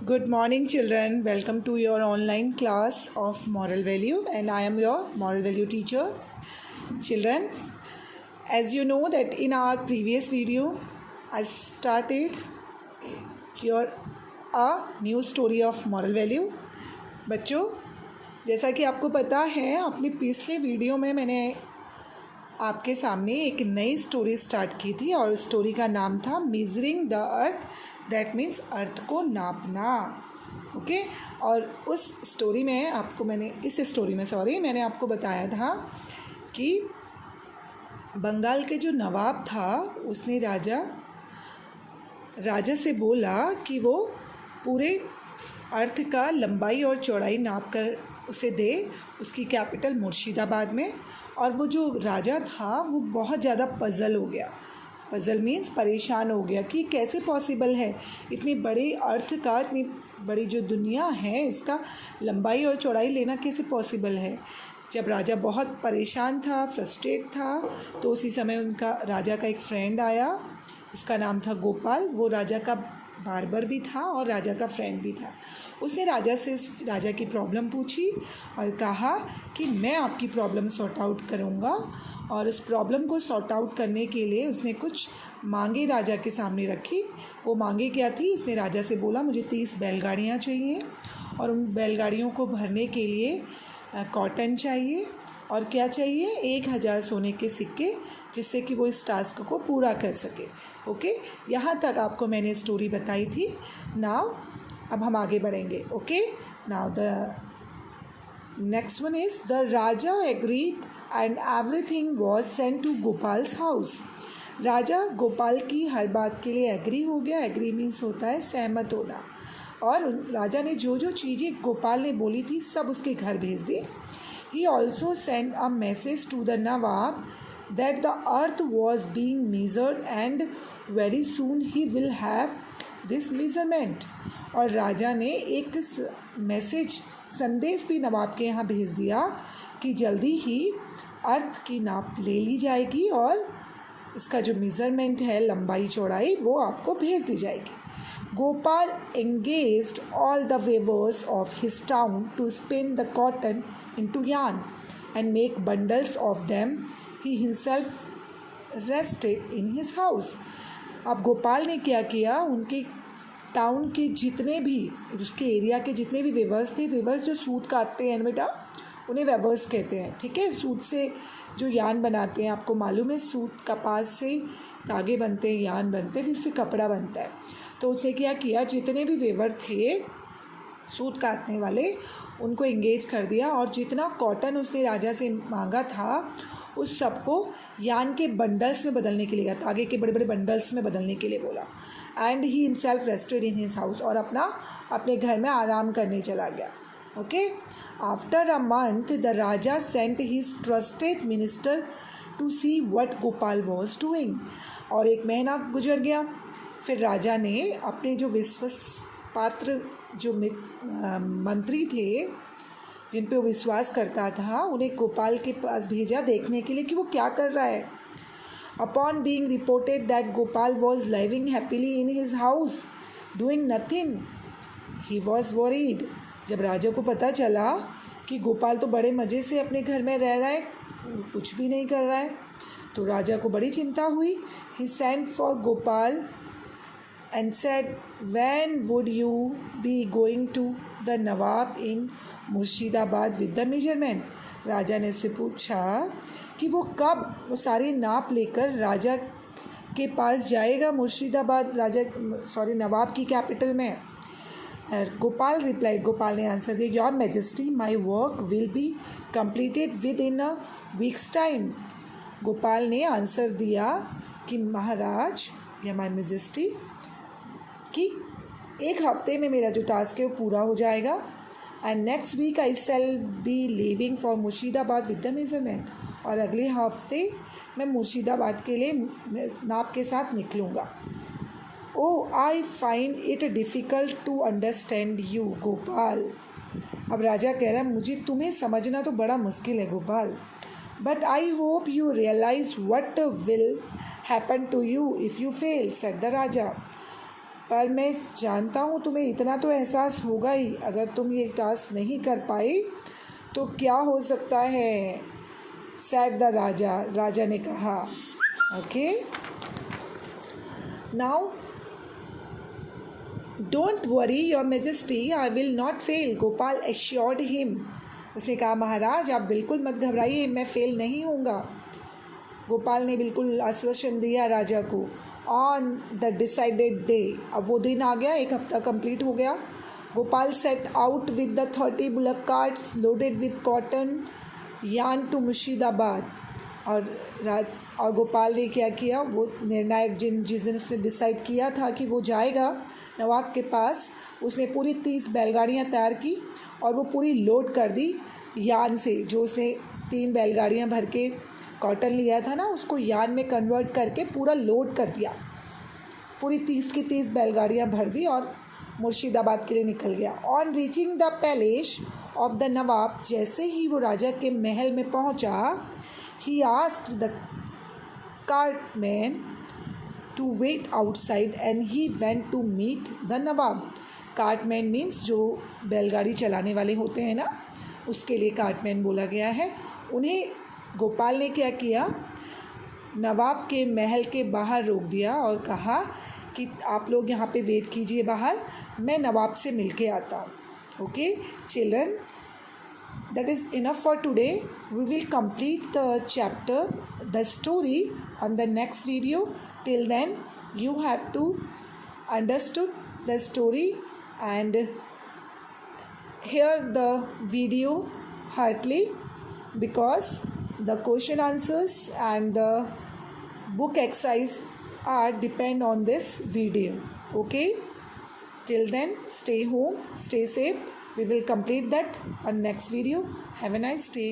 Good morning, children. Welcome to your online class of moral value, and I am your moral value teacher. Children, as you know that in our previous video, I started a new story of moral value. बच्चों, जैसा कि आपको पता है, अपने पिछले video में मैंने आपके सामने एक नई स्टोरी स्टार्ट की थी और स्टोरी का नाम था measuring the earth, that means earth को नापना. ओके और उस स्टोरी में मैंने आपको बताया था कि बंगाल के जो नवाब था उसने राजा से बोला कि वो पूरे अर्थ का लंबाई और चौड़ाई नाप कर उसे दे, उसकी कैपिटल मुर्शिदाबाद में. और वो जो राजा था वो बहुत ज़्यादा पज़ल हो गया. पज़ल मीन्स परेशान हो गया कि कैसे पॉसिबल है इतनी बड़ी अर्थ का, इतनी बड़ी जो दुनिया है इसका लंबाई और चौड़ाई लेना कैसे पॉसिबल है. जब राजा बहुत परेशान था, फ्रस्ट्रेट था, तो उसी समय राजा का एक फ्रेंड आया. इसका नाम था गोपाल. वो राजा का बार्बर भी था और राजा का फ्रेंड भी था. उसने राजा की प्रॉब्लम पूछी और कहा कि मैं आपकी प्रॉब्लम सॉर्ट आउट करूँगा. और उस प्रॉब्लम को सॉर्ट आउट करने के लिए उसने कुछ मांगे राजा के सामने रखी. वो मांगे क्या थी? उसने राजा से बोला मुझे 30 बैलगाड़ियाँ चाहिए और उन बैलगाड़ियों को भरने के लिए कॉटन चाहिए और क्या चाहिए 1000 सोने के सिक्के, जिससे कि वो इस टास्क को पूरा कर सके. ओके, यहाँ तक आपको मैंने स्टोरी बताई थी. नाउ अब हम आगे बढ़ेंगे. Okay, now the next one is the raja agreed and everything was sent to Gopal's हाउस. राजा गोपाल की हर बात के लिए एग्री हो गया. एग्री मीन्स होता है सहमत होना. और राजा ने जो जो चीज़ें गोपाल ने बोली थी सब उसके घर भेज दी. He also sent a message to the Nawab that the earth was being measured and very soon he will have this measurement. और राजा ने एक संदेश भी नवाब के यहाँ भेज दिया कि जल्दी ही अर्थ की नाप ले ली जाएगी और इसका जो मेज़रमेंट है लंबाई चौड़ाई वो आपको भेज दी जाएगी. Gopal engaged all the weavers of his town to spin the cotton into yarn and make bundles of them. He himself rested in his house. अब गोपाल ने क्या किया, उनके टाउन के जितने भी, उसके एरिया के जितने भी वेवर्स थे, वेवर्स जो सूत काटते हैं बेटा, उन्हें वेवर्स कहते हैं. ठीक है, सूत से जो यान बनाते हैं, आपको मालूम है सूत कपास से धागे बनते हैं, यान बनते हैं, फिर उससे कपड़ा बनता है. तो उसने क्या किया, जितने भी वेवर थे सूत काटने वाले उनको एंगेज कर दिया और जितना कॉटन उसने राजा से मांगा था उस सबको यान के बंडल्स में बदलने के लिए कहा, धागे के बड़े बड़े बंडल्स में बदलने के लिए बोला. And he himself rested in his house, और अपने घर में आराम करने चला गया. Okay, after a month the raja sent his trusted minister to see what Gopal was doing. और 1 महीना गुजर गया. फिर राजा ने अपने जो विश्वास पात्र जो मंत्री थे, जिन पे वो विश्वास करता था, उन्हें गोपाल के पास भेजा देखने के लिए कि वो क्या कर रहा है. Upon being reported that Gopal was living happily in his house doing nothing, he was worried. जब राजा को पता चला कि गोपाल तो बड़े मज़े से अपने घर में रह रहा है, कुछ भी नहीं कर रहा है, तो राजा को बड़ी चिंता हुई. He sent for Gopal and said, when would you be going to the Nawab in Murshidabad with the measurement. राजा ने उससे पूछा कि वो कब वो सारे नाप लेकर राजा के पास जाएगा मुर्शिदाबाद, नवाब की कैपिटल में. गोपाल रिप्लाइड, गोपाल ने आंसर दिया, your majesty my work will be completed within a week's time. Gopal ने आंसर दिया कि महाराज या माई मैजेस्टी कि 1 हफ्ते में मेरा जो टास्क है वो पूरा हो जाएगा. And next week I shall be leaving for Murshidabad with the measurement. और अगले हफ्ते मैं मुर्शिदाबाद के लिए नाप के साथ निकलूँगा. Oh, I find it difficult to understand you Gopal. अब राजा कह रहा है मुझे तुम्हें समझना तो बड़ा मुश्किल है Gopal. But I hope you realise what will happen to you if you fail, said the raja. पर मैं जानता हूँ तुम्हें इतना तो एहसास होगा ही, अगर तुम ये टास्क नहीं कर पाई तो क्या हो सकता है, सैड द राजा, राजा ने कहा। Okay, now don't worry your majesty, I will not fail, Gopal assured him. उसने कहा महाराज आप बिल्कुल मत घबराइए, मैं फेल नहीं होऊंगा। गोपाल ने बिल्कुल आश्वासन दिया राजा को। ऑन द डिसाइडेड डे, अब वो दिन आ गया, 1 हफ्ता कंप्लीट हो गया। Gopal set out with the 30 bullock carts loaded with cotton yarn to Murshidabad. और गोपाल ने क्या किया, वो निर्णायक जिस दिन उसने डिसाइड किया था कि वो जाएगा नवाब के पास, उसने पूरी 30 बैलगाड़ियाँ तैयार की और वो पूरी लोड कर दी यान से। जो उसने 3 बैलगाड़ियाँ भर के कॉटन लिया था ना, उसको यान में कन्वर्ट करके पूरा लोड कर दिया। पूरी 30 की 30 बैलगाड़ियाँ भर दी और मुर्शिदाबाद के लिए निकल गया। On reaching the palace of the nawab, जैसे ही वो राजा के महल में पहुंचा, he asked the cartman to wait outside and he went to meet the nawab. Cartman means जो बैलगाड़ी चलाने वाले होते हैं ना, उसके लिए कार्टमैन बोला गया है। उन्हें गोपाल ने क्या किया, नवाब के महल के बाहर रोक दिया और कहा कि आप लोग यहाँ पे वेट कीजिए बाहर, मैं नवाब से मिल के आता हूँ। Okay children, that is enough for today. We will complete the chapter, the story on the next video. Till then you have to understood the story and hear the video heartily, because the question answers and the book exercise are depend on this video. Okay, till then stay home, stay safe. We will complete that on next video. Have a nice day.